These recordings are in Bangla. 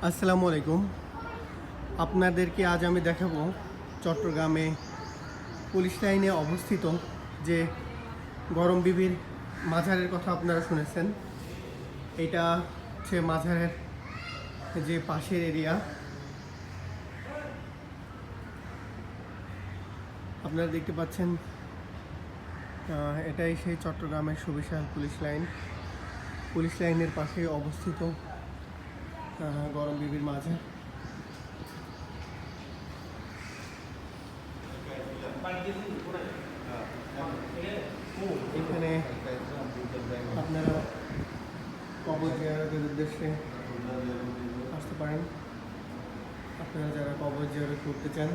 আসসালামু আলাইকুম। আপনাদেরকে আজ আমি দেখাবো চট্টগ্রামে পুলিশ লাইনে অবস্থিত যে গরম বিবির মাজারের কথা আপনারা শুনেছেন। এটা হচ্ছে মাজারের যে পাশের এরিয়া। আপনারা দেখতে পাচ্ছেন এটাই সেই চট্টগ্রামের সুবিশাল পুলিশ লাইন। পুলিশ লাইনের পাশে অবস্থিত গরম বিবির মাজার। এখানে আপনারা কবর জিয়ারতের উদ্দেশ্যে আসতে পারেন। আপনারা যারা কবর জিয়ারত করতে চান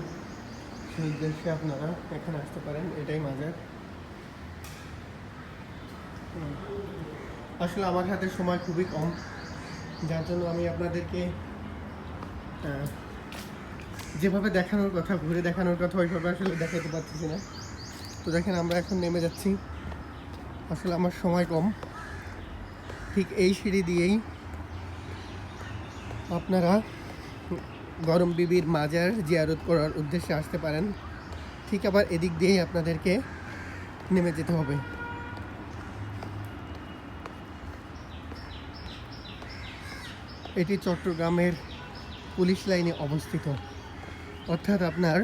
সেই উদ্দেশ্যে আপনারা এখানে আসতে পারেন। এটাই মাজার। আসলে আমার হাতে সময় খুবই কম, যার জন্য আমি আপনাদেরকে যেভাবে দেখানোর কথা, ঘুরে দেখানোর কথা, ওইভাবে আসলে দেখাতে পারতেছি না। তো দেখেন, আমরা এখন নেমে যাচ্ছি। আসলে আমার সময় কম। ঠিক এই সিঁড়ি দিয়েই আপনারা গরম বিবির মাজার জিয়ারত করার উদ্দেশ্যে আসতে পারেন। ঠিক আবার এদিক দিয়েই আপনাদেরকে নেমে যেতে হবে। এটি চট্টগ্রামের পুলিশ লাইনে অবস্থিত, অর্থাৎ আপনার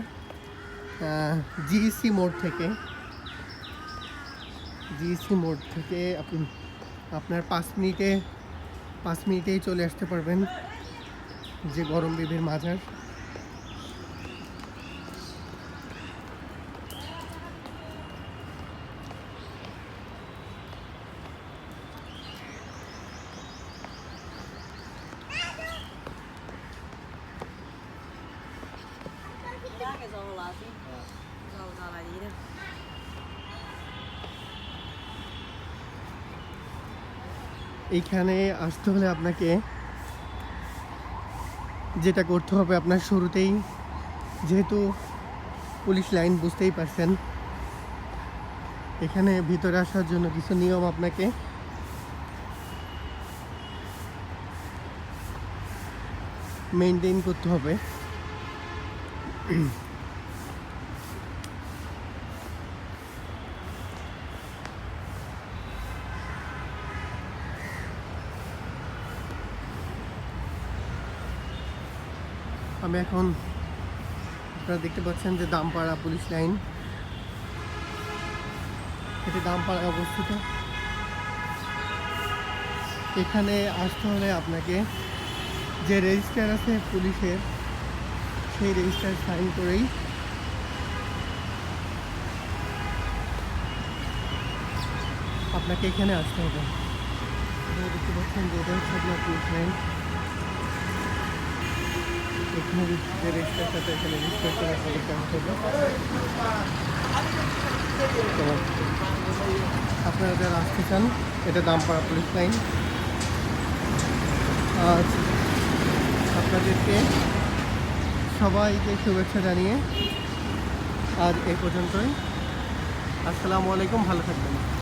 জিইসি মোড় থেকে আপনার 5 মিনিটেই চলে আসতে পারবেন যে গরম বিবির মাজার। এইখানে আসতে হলে আপনাকে যেটা করতে হবে, আপনার শুরুতেই, যেহেতু পুলিশ লাইন বুঝতেই পারছেন, এখানে ভিতরে আসার জন্য কিছু নিয়ম আপনাকে মেনটেন করতে হবে। আমি এখন, আপনারা দেখতে পাচ্ছেন যে দামপাড়া পুলিশ লাইন, এটি দামপাড়ায় অবস্থিত। এখানে আসতে হলে আপনাকে যে রেজিস্টার আছে পুলিশের, সেই রেজিস্টার সাইন করেই আপনাকে এখানে আসতে হবে। আপনারা দেখতে পাচ্ছেন যে এটা হচ্ছে আপনার পুলিশ লাইন। এখানে যে রেজিস্টার সাথে এখানে রেজিস্টার করে আপনাদেরকে আসতে হবে। তো আপনারা যারা আসতে চান, এটা দামপাড়া পুলিশ লাইন। আজ আপনাদেরকে সবাইকে শুভেচ্ছা জানিয়ে আজ এই পর্যন্তই। আসসালামু আলাইকুম, ভালো থাকবেন।